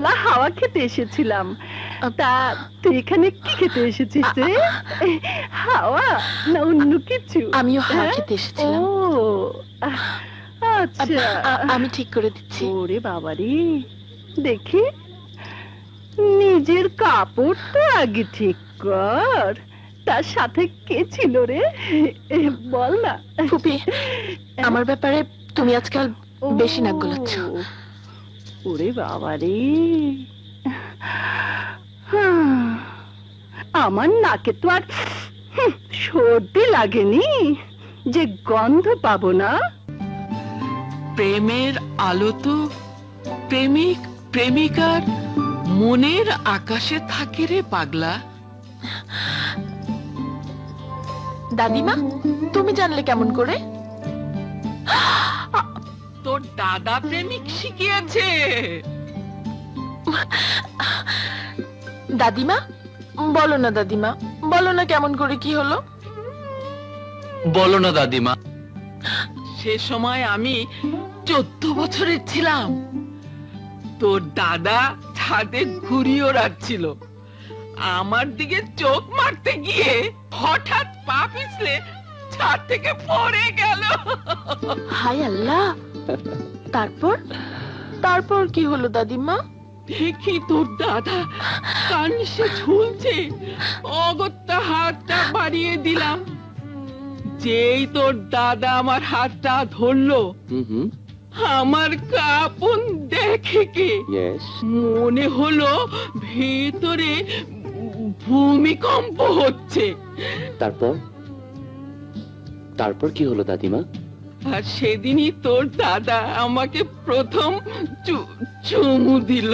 খোলা হাওয়া খেতে এসেছিলাম। তা তুই এখানে কি খেতে এসেছিস রে? হাওয়া না অন্য কিছু? আমিও হাওয়া খেতে এসেছিলাম। ও আচ্ছা, আমি ঠিক করে দিচ্ছি। ওরে বাবারে, দেখি নিজের কাপড় তো আগে ঠিক কর, তার সাথে কে ছিল রে বল না। ফুপি, আমার ব্যাপারে তুমি আজকাল বেশি নাক গলাচ্ছ। ওরে বাবারে, আমার নাকে তো আর সর্দি লাগেনি যে গন্ধ পাবো না। প্রেমের আলো তো প্রেমিক প্রেমিকার মনের আকাশে থাকে রে পাগলা। দাদিমা, তুমি জানলে কেমন করে? তোর দাদা প্রেমিক শিখিয়েছে। দাদিমা বলো না, দাদিমা বলো না কেমন করে কি হলো? বলো না দাদিমা। সে সময় আমি 14 বছরের ছিলাম। তোর দাদা ছাদে ঘুড়ি ওড়াচ্ছিল, আমার দিকে চোখ মারতে গিয়ে হঠাৎ পা পিছলে ছাদ থেকে পড়ে গেল। হায় আল্লাহ! তারপর তারপর কি হলো দাদিমা? দেখি তোর দাদা কানসে ঝুলছে, অগত্যা হাতটা বাড়িয়ে দিলাম। যেই তোর দাদা আমার হাতটা ধরলো, আমার কাঁপন দেখে কি মনে হলো ভেতরে ভূমিকম্প হচ্ছে। তারপর তারপর কি হলো দাদিমা? আর সেদিনই তোর দাদা আমাকে প্রথম চুমু দিল।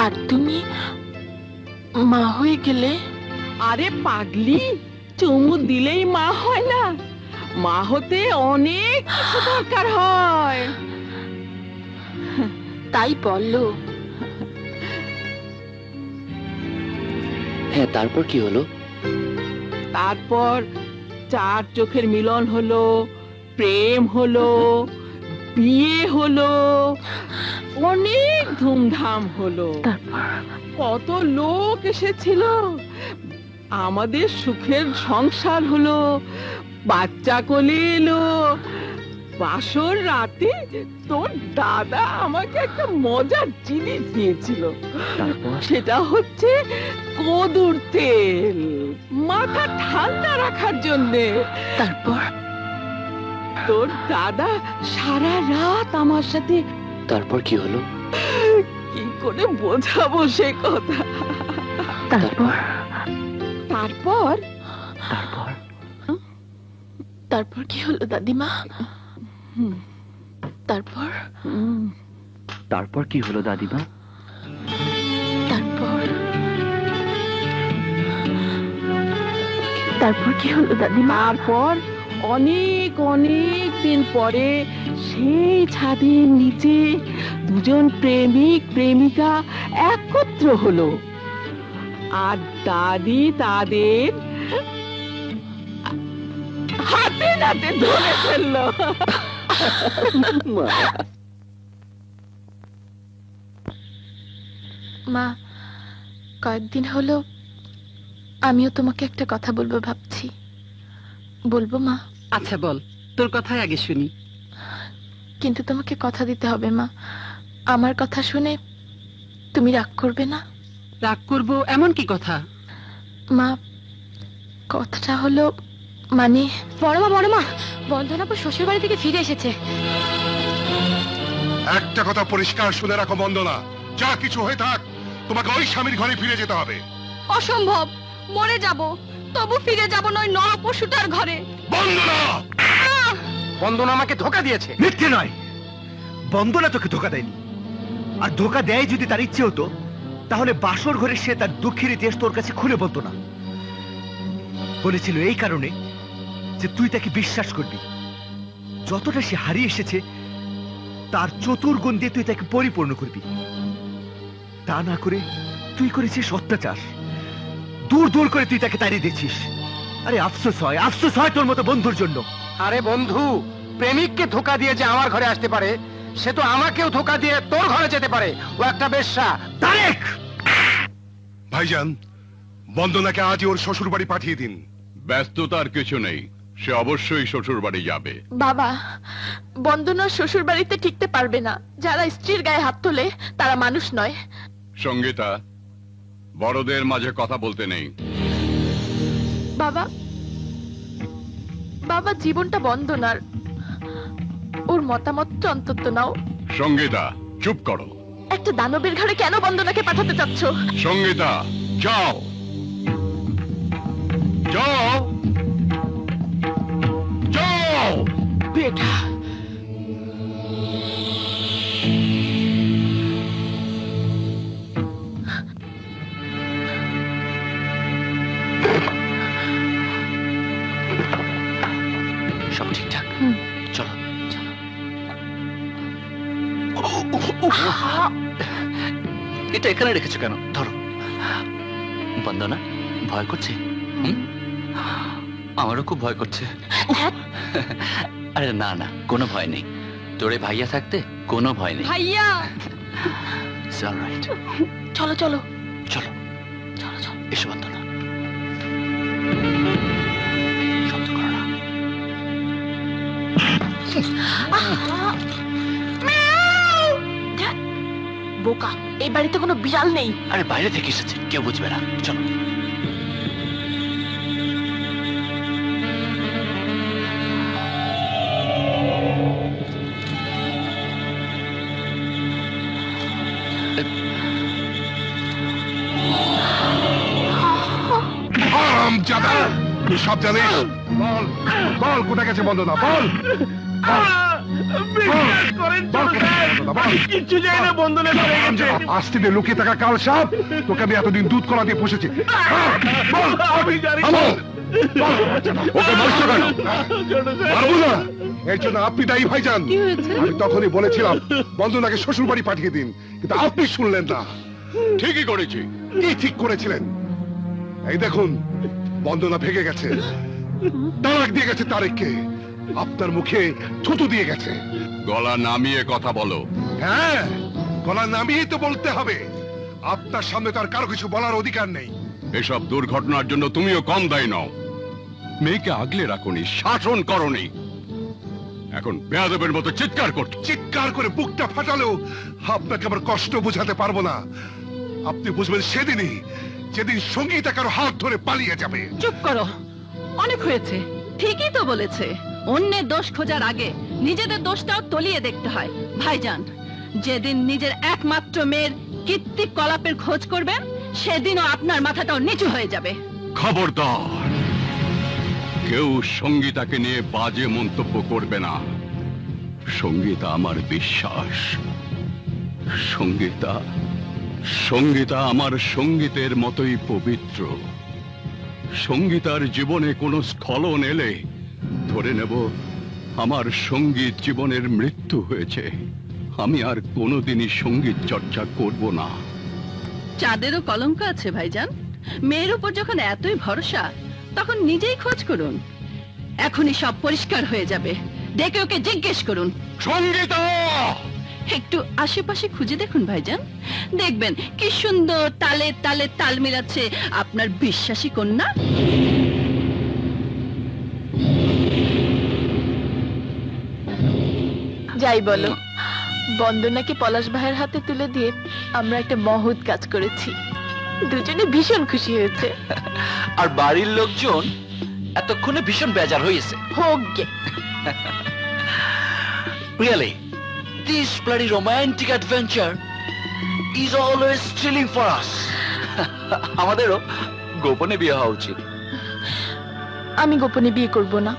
আর তুমি মা হয়ে গেলে? আরে পাগলি, চুমু দিলেই মা হয় না, মা হতে অনেক কিছু দরকার হয়। তাই বললো। হ্যাঁ, তারপর কি হলো? তারপর 4 চোখের মিলন হলো, প্রেম হলো, বিয়ে হলো, অনেক ধুমধাম হলো। কত লোক এসেছিল, আমাদের সুখের সংসার হলো, বাচ্চা কোলে এলো। বাসর রাতে তোর দাদা আমাকে একটা মজার জিনিস দিয়েছিল, সেটা হচ্ছে কদুর তেল, মাথা ঠান্ডা রাখার জন্যে। তারপর তোর দাদা সারা রাত আমার সাথে। তারপর কি হলো? কি করে বোঝাবো সে কথা? তারপর তারপর তারপর তারপর কি হলো দাদিমা? তারপর তারপর কি হলো দাদিমা? তারপর তারপর কি হলো দাদিমা? তারপর অনেক অনেক দিন পরে সেই ছাদের নিচে দুজন প্রেমিক প্রেমিকা একত্র হলো, আর দাদি তাদের হাতে নাতে ধরে ফেললো। মা, কয়েকদিন হলো আমিও তোমাকে একটা কথা বলবো ভাবছি। বলবো মা? আচ্ছা বল, তোর কথাই আগে শুনি। কিন্তু তোমাকে কথা দিতে হবে মা, আমার কথা শুনে তুমি রাগ করবে না? রাগ করবো এমন কি কথা? মা, কথাটা হলো মানে বড় মা বন্ধনাপু শ্বশুর বাড়ি থেকে ফিরে এসেছে। একটা কথা পরিষ্কার শুনে রাখো বন্দনা, যা কিছু হয়ে থাক তোমাকে ওই স্বামীর ঘরে ফিরে যেতে হবে। অসম্ভব, মরে যাব তবু ফিরে যাব না ওই নরপশুটার ঘরে। বন্দনা! বন্দনা আমাকে ধোকা দিয়েছে। মিথ্যে নয়, বন্দনা তোকে ধোকা দেয়নি। আর ধোকা দেয় যদি তার ইচ্ছে হতো, তাহলে বাসর ঘরে সে তার দুঃখের ইতিহাস তোর কাছে খুলে বলতো না। বলেছিল এই কারণে যে তুই তাকে বিশ্বাস করবি। যতটা সে হারিয়ে এসেছে তার চতুর্গুণ দিয়ে তুই তাকে পরিপূর্ণ করবি। তা না করে তুই করেছিস অত্যাচার, দূর দূর করে তুই তাকে তাড়িয়ে দিয়েছিস। আরে আফসোস হয় তোর মতো বন্ধুর জন্য। আরে বন্ধু, প্রেমিককে ধোকা দিয়ে যে আমার ঘরে আসতে পারে সে তো আমাকেও ধোকা দিয়ে তোর ঘরে যেতে পারে। ও একটা বেশ্যা। তারেক! ভাইজান, বন্দনাকে আজই ওর শ্বশুর বাড়ি পাঠিয়ে দিন। ব্যস্ততার কিছু নেই, সে অবশ্যই শ্বশুর বাড়ি যাবে। বাবা, বন্দনা শ্বশুর বাড়িতে টিকতে পারবে না। যারা স্ত্রীর গায়ে হাত তোলে তারা মানুষ নয়। সঙ্গীতা, বড়দের মাঝে কথা বলতে নেই। বাবা, বাবা জীবনটা বন্দনার, ওর মতামত অন্তত নাও। সঙ্গীতা, চুপ করো। একটা দানবের ঘরে কেন বন্দনাকে পাঠাতে চাচ্ছ? সঙ্গীতা, যাও যাও যাও। বেটা, সব ঠিকঠাক, চলো। এটা এখানে রেখেছো কেন? ধরো। বন্দনা, ভয় করছে? আমারও খুব ভয় করছে। আরে না না, কোনো ভয় নেই। তোরে ভাইয়া থাকতে কোনো ভয় নেই। ভাইয়া It's all right. চলো চলো চলো চলো চলো, এসো বন্দনা। শব্দ করো না। বোকা, এই বাড়িতে কোনো বিড়াল নেই। আরে বাইরে থেকে এসেছে, কেউ বুঝবে না। চলো। হারামজাদা, তুই সব জানিস? বল বল, কোথায় গেছে বন্দনা? বল আস্তে লুকিয়ে থাকা কাল সাপ, তোকে আমি এতদিন দুধ কলা দিয়ে পুষেছি। ওকে মারছো কেন? মারবো না, এর জন্য আপনি দায়ী ভাইজান। কি হয়েছে? আমি তখনই বলেছিলাম বন্দনাকে শ্বশুর বাড়ি পাঠিয়ে দিন, কিন্তু আপনি শুনলেন না। ঠিকই করেছি। কি ঠিক করেছিলেন? এই দেখুন, বন্দনা ভেগে গেছে, তালাক দিয়ে গেছে তারেককে, আপনার মুখে থুতু দিয়ে গেছে। গলা নামিয়ে কথা বলো। হ্যাঁ, গলা নামিয়ে তো বলতে হবে। আপনার সামনে তো আর কারো কিছু বলার অধিকার নেই। এসব দুর্ঘটনার জন্য তুমিও কম দায়ী নও। মেয়েকে আগলে রাখোনি, শাসন করনি, এখন বেয়াদবের মতো চিৎকার করছো। চিৎকার করে বুকটা ফাটালেও আপনাকে আমার কষ্ট বোঝাতে পারবো না। আপনি বুঝবেন সেদিনই, যেদিন সঙ্গীতা কারো হাত ধরে পালিয়ে যাবে। চুপ করো, অনেক হয়েছে। ঠিকই তো বলেছে, অন্যের দোষ খোঁজার আগে নিজেদের দোষটাও তলিয়ে দেখতে হয়। ভাইজান, যেদিন নিজের একমাত্র মেয়ের কীর্তি কলাপের খোঁজ করবেন, সেদিনও আপনার মাথাটাও নিচু হয়ে যাবে। খবরদার, কেউ সঙ্গীতাকে নিয়ে বাজে মন্তব্য করবে না। সঙ্গীতা আমার বিশ্বাস। সঙ্গীতা আমার সঙ্গীতের মতোই পবিত্র। সঙ্গীতার জীবনে কোনো স্খলন এলে ধরে নেব আমার সঙ্গীত জীবনের মৃত্যু হয়েছে। আমি আর কোনোদিনই সঙ্গীত চর্চা করব না। চাঁদেরও কলঙ্ক আছে ভাইজান। মেয়ের উপর যখন এতই ভরসা, তখন নিজেই খোঁজ করুন। এখনই সব পরিষ্কার হয়ে যাবে। ডেকে ওকে জিজ্ঞেস করুন। সঙ্গীতা! একটু আশেপাশে খুঁজে দেখুন ভাইজান, দেখবেন কি সুন্দর তালে তালে তাল মিলাচ্ছে আপনার বিশ্বাসী কন্যা। যাই বলো, বন্দনাকে পলাশ ভাইয়ের হাতে তুলে দিয়ে আমরা একটা মহৎ কাজ করেছি। দুজনে ভীষণ খুশি হয়েছে। আর বাড়ির লোকজন এতক্ষণে ভীষণ বেজার হয়েছে। হোক গে। Really, this bloody romantic adventure is always thrilling for us. আমাদেরও গোপনে বিয়ে হওয়া উচিত। আমি গোপনে বিয়ে করব না।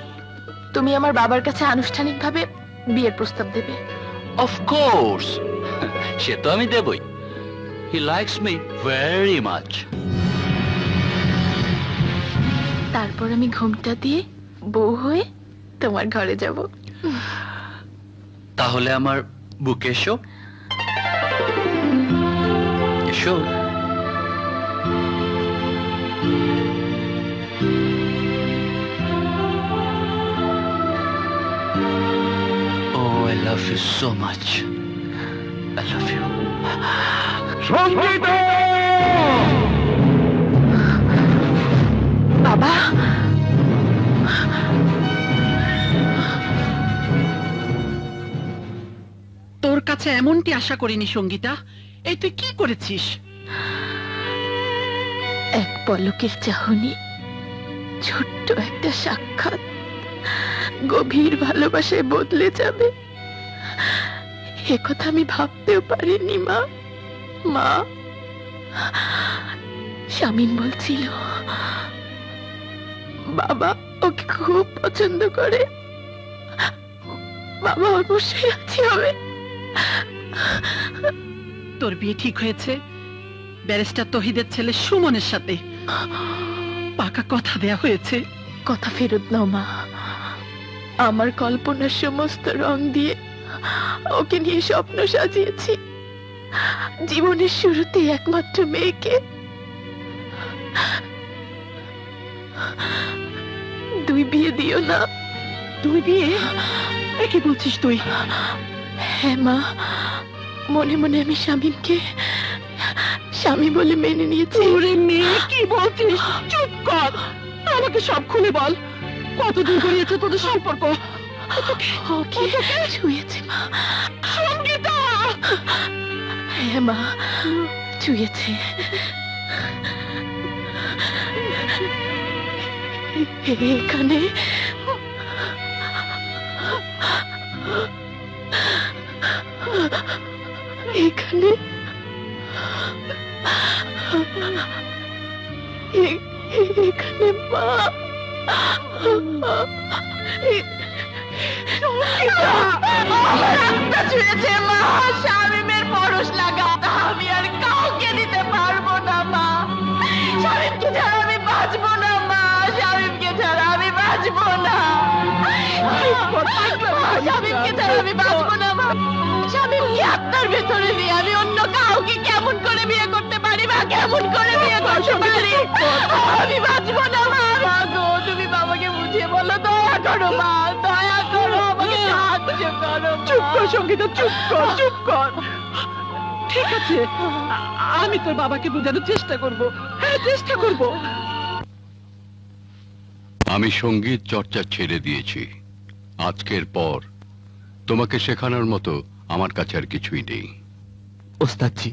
তুমি আমার বাবার কাছে আনুষ্ঠানিকভাবে বিয়ের প্রস্তাব দেবে। Of course, সে তো আমি দেবই। He likes me very much. তারপর আমি ঘুমটা দিয়ে বউ হয়ে তোমার ঘরে যাব। তাহলে আমার বুকে এসো। এসো। Oh, I love you so much. I love you. Sangeeta! বাবা, তোর কাছে এমনটি আশা করিনি সঙ্গীতা। এই তুই কি করেছিস? এক পলকের চাহনি, ছোট্ট একটা সাক্ষাৎ গভীর ভালোবাসায় বদলে যাবে, এ কথা আমি ভাবতেও পারিনি। মা, শামীম বলছিল বাবা ওকে খুব পছন্দ করে, বাবা অবশ্যই রাজি হবে। তোর বিয়ে ঠিক হয়েছে ব্যারিস্টার তহিদের ছেলে সুমনের সাথে, পাকা কথা দেয়া হয়েছে। কথা ফেরত নাও মা, আমার কল্পনার সমস্ত রং দিয়ে ওকে নিয়ে স্বপ্ন সাজিয়েছি, জীবনের শুরুতে একমাত্র মেয়েকে। দুই বিয়ে দিও না। তুই বিয়ে? কি বলছিস তুই? হ্যাঁ মা, মনে মনে আমি শামীমকে স্বামী বলে মেনে নিয়েছি। ওরে মেয়ে, কি বলছিস? চুপ কর, আমাকে সব খুলে বল। কতদিন গড়িয়েছে তোদের সম্পর্ক? ওকে ছুঁয়েছে মা। সঙ্গীতা! হ্যাঁ মা, ছুঁয়েছে। এখানে এখানে এখানে মা, ছুঁয়েছে মা। শামীমের পরশ লাগা আমি আর কাউকে দিতে পারবো না মা। শামীমকে ছাড়া আমি বাঁচবো না মা, শামীমকে ছাড়া আমি বাঁচবো না, শামীমকে ছাড়া আমি বাঁচবো না মা। শামীমকে আপনার ভেতরে নিয়ে আমি অন্য কাউকে কেমন করে বিয়ে করতে পারি মা? কেমন করে বিয়ে করতে পারি? আমি বাঁচবো না মা। গো, তুমি বাবাকে বুঝিয়ে বলো, দয়া করো মা, দয়া করো, আমাকে সাহায্য করো। চুপ কর সঙ্গীতা, চুপ কর, চুপ কর। ঠিক আছে, আমি তোর বাবাকে বোঝানোর চেষ্টা করব। হ্যাঁ, চেষ্টা করব। আমি সঙ্গীত চর্চা ছেড়ে দিয়েছি। আজকের পর তোমাকে শেখানোর মতো আমার কাছে আর কিছুই নেই। ওস্তাদজি,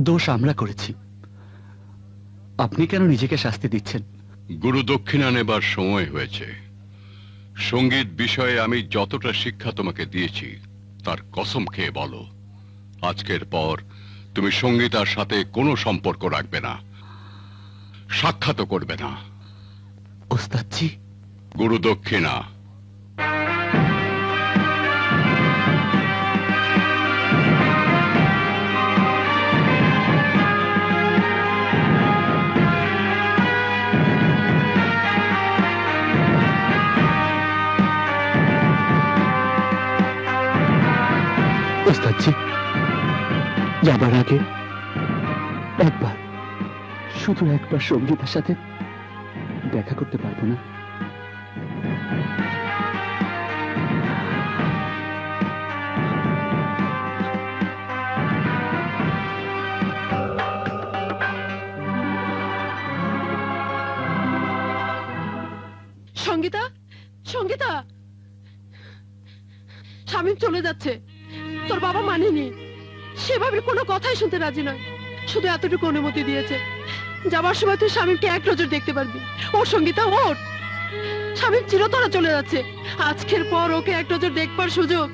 দোষ আমরা করেছি, আপনি কেন নিজেকে শাস্তি দিচ্ছেন? গুরু দক্ষিণা নেবার সময় হয়েছে। সঙ্গীত বিষয়ে আমি যতটা শিক্ষা তোমাকে দিয়েছি তার কসম খেয়ে বলো, আজকের পর তুমি সঙ্গীতার সাথে কোনো সম্পর্ক রাখবে না, সাক্ষাৎও করবে না। ওস্তাদজি, গুরু দক্ষিণা। ওস্তাদজি, যাবার আগে একবার, শুধু একবার সঙ্গীতার সাথে দেখা করতে পারবো না? সঙ্গীতা, সঙ্গীতা, শামীম চলে যাচ্ছে। তোর বাবা মানেনি, সেভাবে কোনো কথাই শুনতে রাজি নয়, শুধু এতটুকু অনুমতি দিয়েছে, যাবার সময় তুই শামীমকে এক নজর দেখতে পারবি। ও সঙ্গীতা, ওঠ। শামীম চিরতরে চলে যাচ্ছে, আজকের পর ওকে এক নজর দেখবার সুযোগ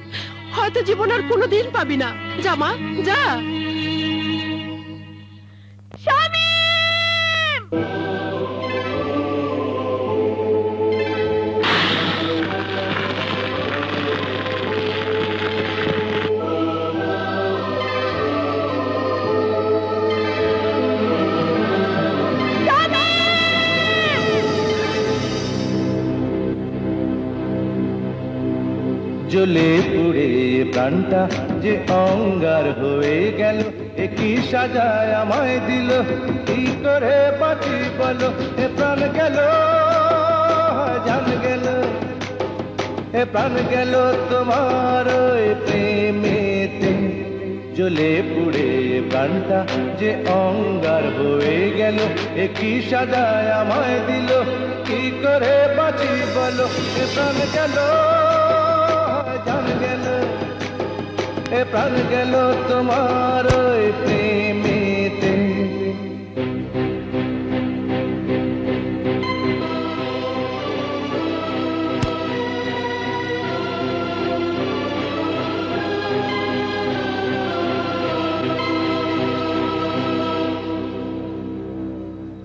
হয়তো জীবন আর কোনোদিন পাবি না। যা মা, যা। জ্বলে পুড়ে প্রাণটা যে অঙ্গার হয়ে গেল, একই সাজায় আমায় দিল, কি করে বাঁচি বলো? এ প্রাণ গেল, জান গেল, এ প্রাণ গেল তোমার ওই প্রেমেতে, জ্বলে পুড়ে প্রাণটা যে অঙ্গার হয়ে গেল, এ কি সাজায় আমায় দিল, কি করে বাঁচি বলো, এ প্রাণ গেল জান গেল, এ প্রাণ গেল তোমার ওই প্রেমেতে।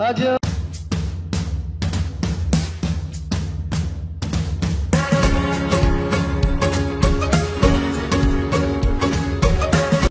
আজ